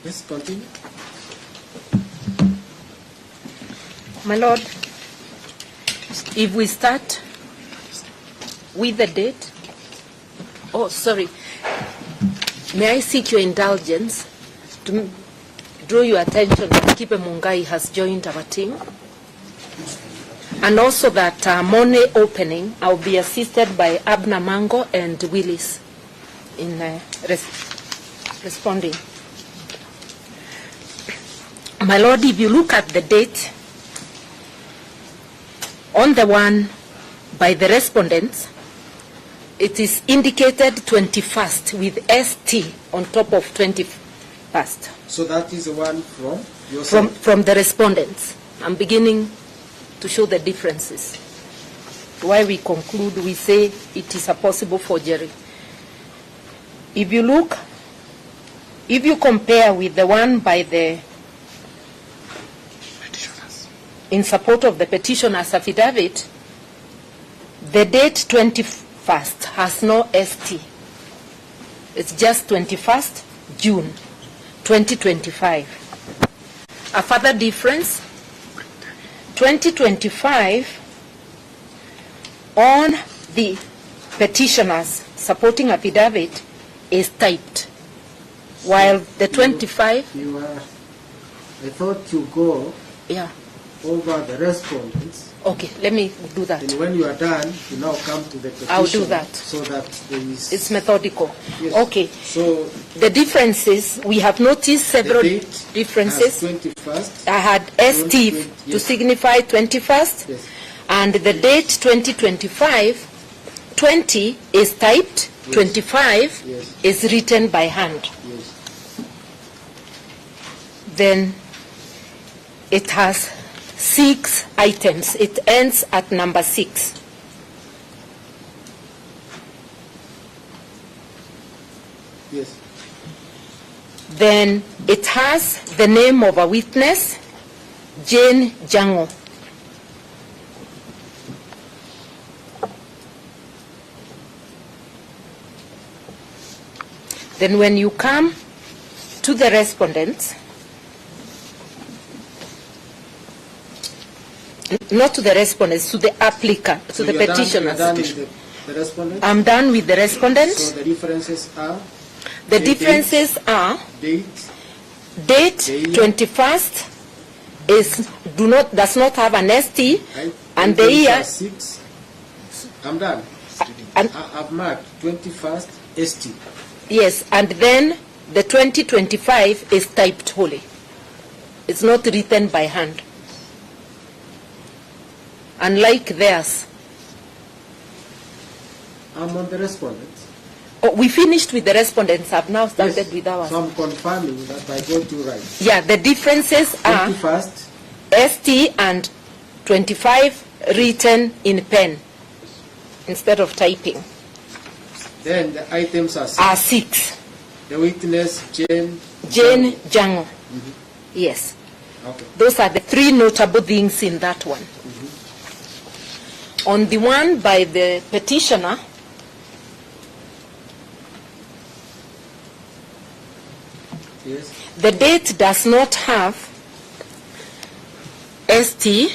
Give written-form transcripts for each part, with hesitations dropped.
Let's continue. My Lord, if we start with the date, oh, sorry, may I seek your indulgence to draw your attention that Kipe Mungai has joined our team, and also that Monday opening, I'll be assisted by Abna Mango and Willis in responding. My Lord, if you look at the date, on the one by the respondents, it is indicated 21st with ST on top of 21st. So that is the one from yourself? From the respondents. I'm beginning to show the differences. Why we conclude, we say it is a possible forgery. If you look, if you compare with the one by the in support of the petitioner's affidavit, the date 21st has no ST. It's just 21st June 2025. A further difference, 2025 on the petitioner's supporting affidavit is typed, while the 25... I thought you go... Yeah. over the respondents. Okay, let me do that. And when you are done, you now come to the petition. I'll do that. So that there is... It's methodical. Yes. Okay. So the differences, we have noticed several differences. 21st. I had ST to signify 21st. Yes. And the date 2025, 20 is typed, yes. 25 yes. is written by hand. Yes. Then it has 6 items. It ends at number 6. Yes. Then it has the name of a witness, Jane Jango. Then when you come to the respondents, not to the respondents, to the applicant, to the petitioners. Done with the respondents? I'm done with the respondents. So the differences are? The differences are date 21st does not have an ST, and the year 6. I'm done. I've marked 21st ST. Yes, and then the 2025 is typed wholly. It's not written by hand. Unlike theirs. I'm on the respondents. Oh, we finished with the respondents. I've now started with ours. So I'm confirming that I got you right. Yeah, the differences are 21st ST and 25 written in pen instead of typing. Then the items are 6. The witness, Jane Jango. Mm-hmm. Yes. Okay. Those are the 3 notable things in that one. Mm-hmm. On the one by the petitioner, yes. The date does not have ST,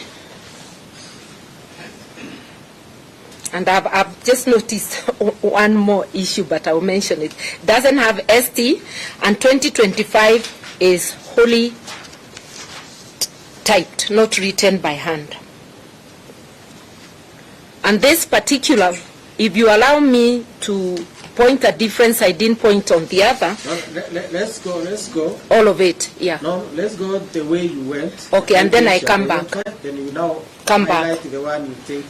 and I've just noticed one more issue, but I'll mention it. Doesn't have ST, and 2025 is wholly typed, not written by hand. And this particular, if you allow me to point a difference I didn't point on the other. No, let's go. All of it, yeah. No, let's go the way you went. Okay, and then I come back. Then you now come highlight back. The one you think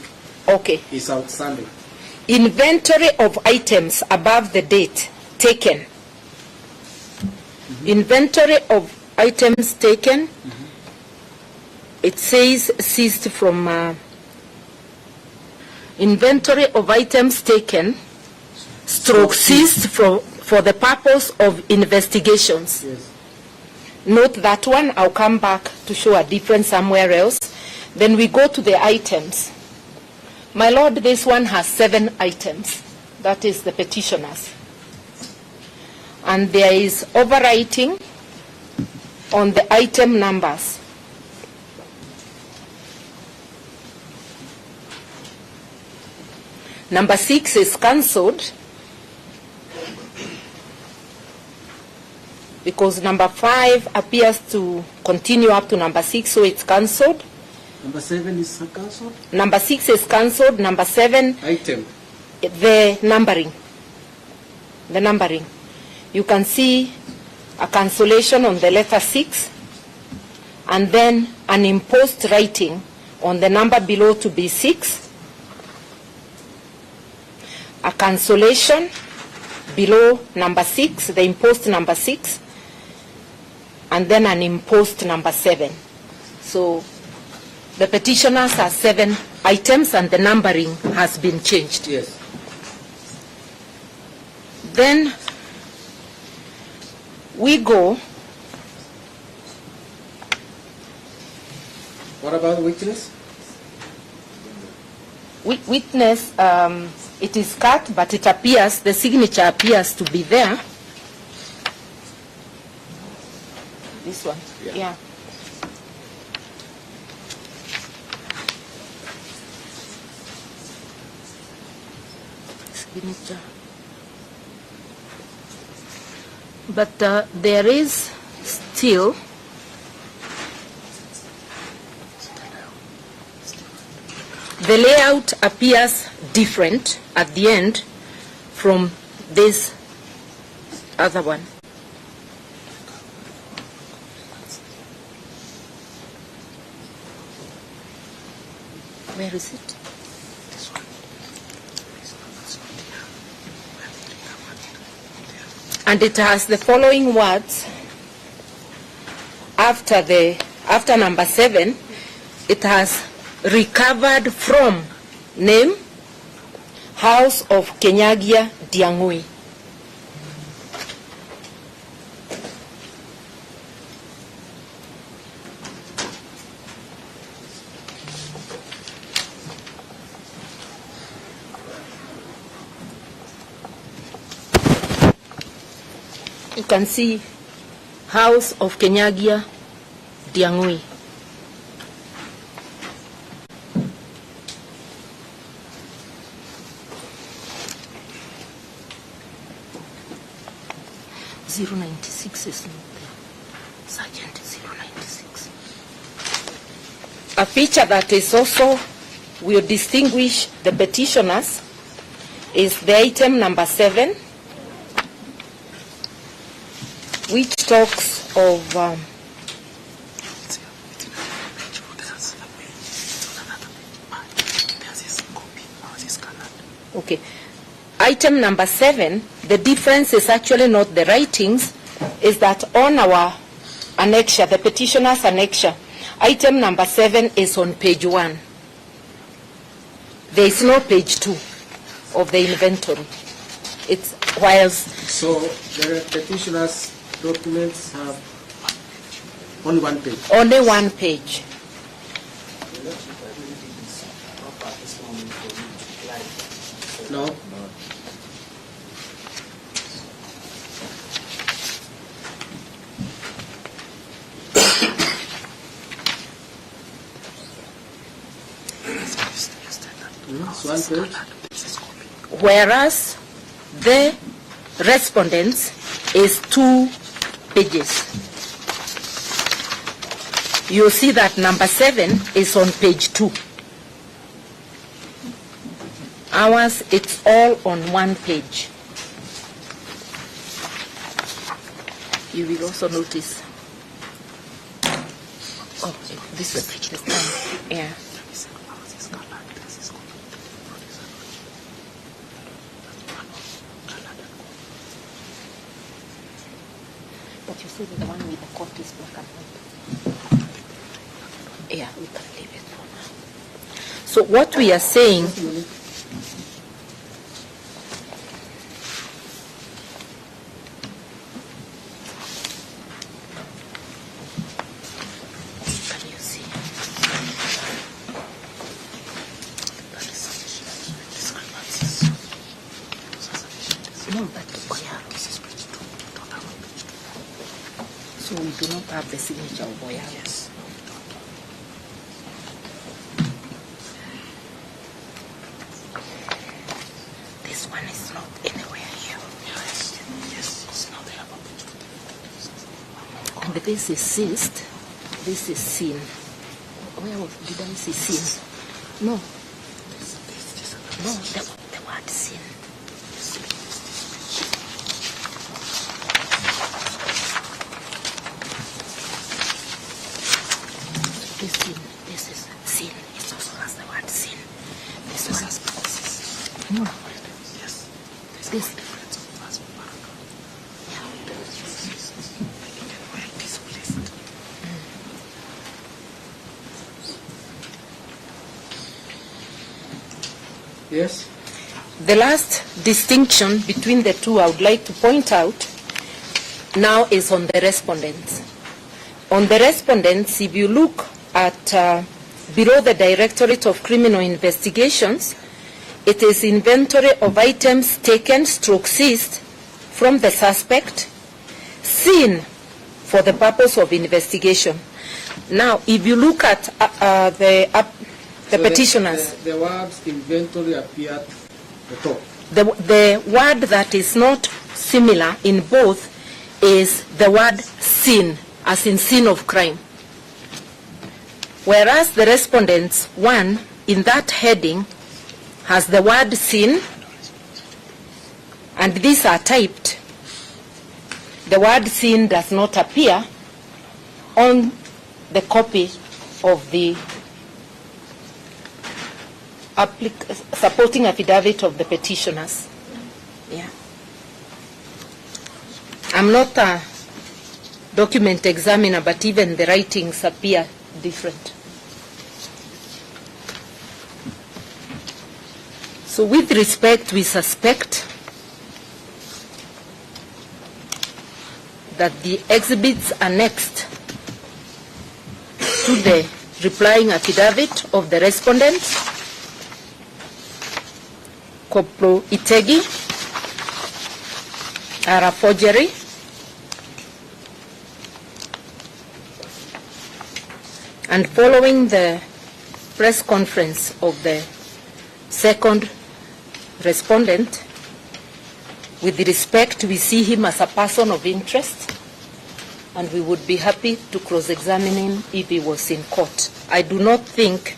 is outstanding. Inventory of items above the date taken. Mm-hmm. Inventory of items taken. Mm-hmm. It says ceased from inventory of items taken, stroke ceased for the purpose of investigations. Yes. Note that one. I'll come back to show a difference somewhere else. Then we go to the items. My Lord, this one has 7 items. That is the petitioners. And there is overwriting on the item numbers. Number 6 is cancelled because number 5 appears to continue up to number 6, so it's cancelled. Number 7 is cancelled. Number 6 is cancelled. Number 7, item. The numbering. The numbering. You can see a cancellation on the letter 6 and then an imposed writing on the number below to be 6. A cancellation below number 6, the imposed number 6, and then an imposed number 7. So the petitioners have 7 items and the numbering has been changed. Yes. Then we go. What about witness? Witness, it is cut, but it appears, the signature appears to be there. This one, yeah. Signature. But there is still the layout appears different at the end from this other one. Where is it? This one. And it has the following words after number 7. It has recovered from name House of Kinyagia, Ndiangui. You can see House of Kinyagia, Ndiangui. .096 is not there. Sergeant 096. A feature that is also will distinguish the petitioners is the item number 7, which talks of okay. Item number 7, the difference is actually not the writings, is that on our annexure, the petitioner's annexure, item number 7 is on page 1. There is no page 2 of the inventory. It's whilst... So the petitioner's documents have only one page? Only one page. No? It's one page. Whereas the respondents is 2 pages. You see that number 7 is on page 2. Ours, it's all on 1 page. You will also notice. Oh, this is the time. Yeah. But you see the one with the coat is black and white. Yeah, we can leave it for now. So what we are saying... Can you see? No, but... Oh, yeah. So we do not have the signature of Oyala. Yes. This one is not anywhere here. Yes. Yes. It's not there. And this is ceased. This is seen. Where did I see seen? No. No, the word seen. This seen. This is seen. It also has the word seen. This one. No. Yes. This. Yes. The last distinction between the two I would like to point out now is on the respondents. On the respondents, if you look at below the Directorate of Criminal Investigations, it is inventory of items taken, seized from the suspect, seen for the purpose of investigation. Now, if you look at the petitioners, The words inventory appear at the top. the word that is not similar in both is the word sin, as in sin of crime. Whereas the respondents, one, in that heading, has the word sin, and these are typed. The word sin does not appear on the copy of the supporting affidavit of the petitioners. Yeah. I'm not a document examiner, but even the writings appear different. So with respect, we suspect that the exhibits annexed to the replying affidavit of the respondent, Koplo Itegi, are a forgery. And following the press conference of the second respondent, with respect, we see him as a person of interest, and we would be happy to cross-examine him if he was in court. I do not think,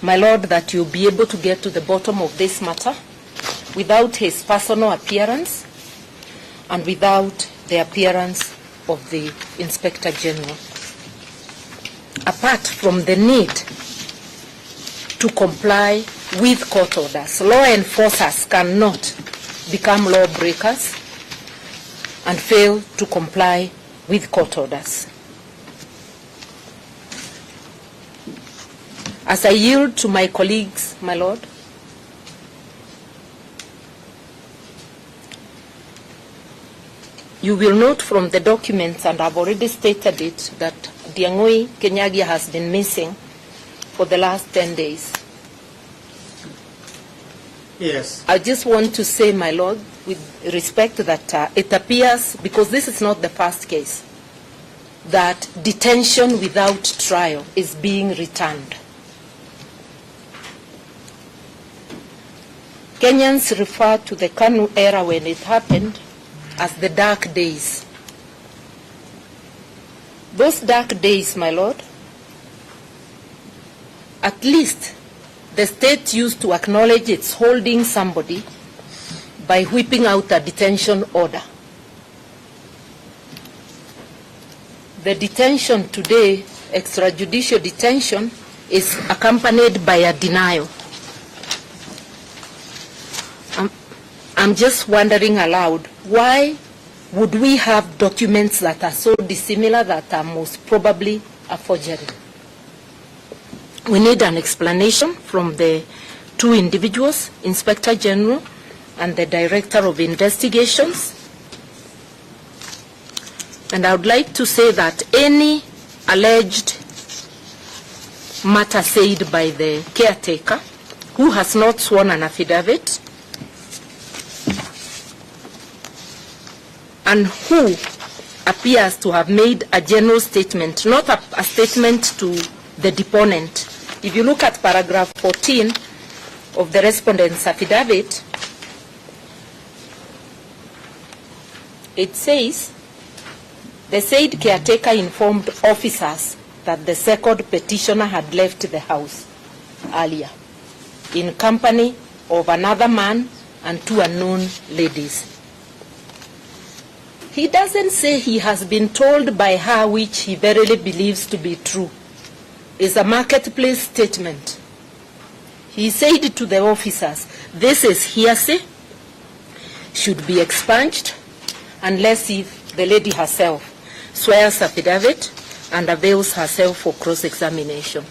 my Lord, that you'll be able to get to the bottom of this matter without his personal appearance and without the appearance of the Inspector General. Apart from the need to comply with court orders, law enforcers cannot become lawbreakers and fail to comply with court orders. As I yield to my colleagues, my Lord, you will note from the documents, and I've already stated it, that Ndiangui, Kinyagia has been missing for the last 10 days. Yes. I just want to say, my Lord, with respect, that it appears, because this is not the first case, that detention without trial is being returned. Kenyans refer to the Kanu era when it happened as the dark days. Those dark days, my Lord, at least the state used to acknowledge it's holding somebody by whipping out a detention order. The detention today, extrajudicial detention, is accompanied by a denial. I'm just wondering aloud, why would we have documents that are so dissimilar that are most probably a forgery? We need an explanation from the two individuals, Inspector General and the Director of Investigations. And I would like to say that any alleged matter said by the caretaker who has not sworn an affidavit and who appears to have made a general statement, not a statement to the deponent. If you look at paragraph 14 of the respondent's affidavit, it says, the said caretaker informed officers that the second petitioner had left the house earlier in company of another man and 2 unknown ladies. He doesn't say he has been told by her, which he verily believes to be true. It's a marketplace statement. He said to the officers, this is hearsay, should be expunged, unless if the lady herself swears affidavit and avails herself for cross-examination.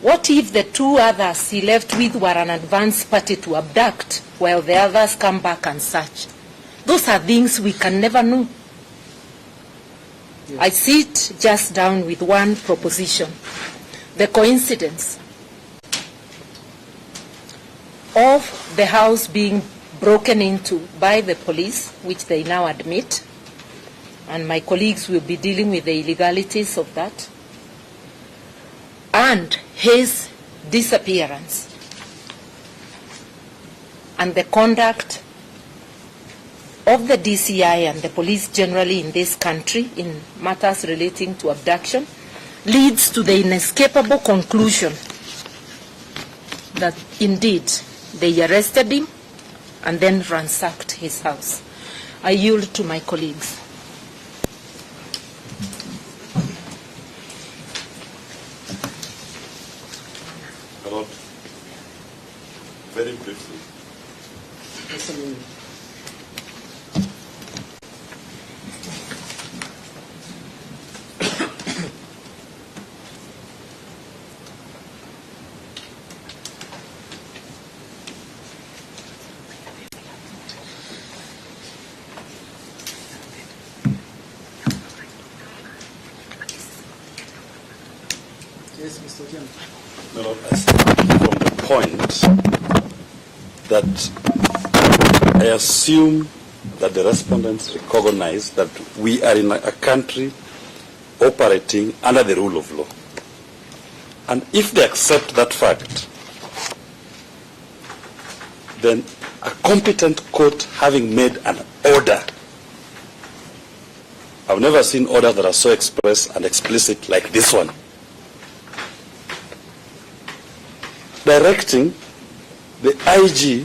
What if the 2 others he left with were an advance party to abduct while the others come back and search? Those are things we can never know. Yes. I sit just down with one proposition. The coincidence of the house being broken into by the police, which they now admit, and my colleagues will be dealing with the illegalities of that, and his disappearance, and the conduct of the DCI and the police generally in this country in matters relating to abduction, leads to the inescapable conclusion that indeed they arrested him and then ransacked his house. I yield to my colleagues. Lord, very briefly. Yes, Mr. Jim. No, I start from the point that I assume that the respondents recognize that we are in a country operating under the rule of law. And if they accept that fact, then a competent court having made an order, I've never seen orders that are so express and explicit like this one, directing the IG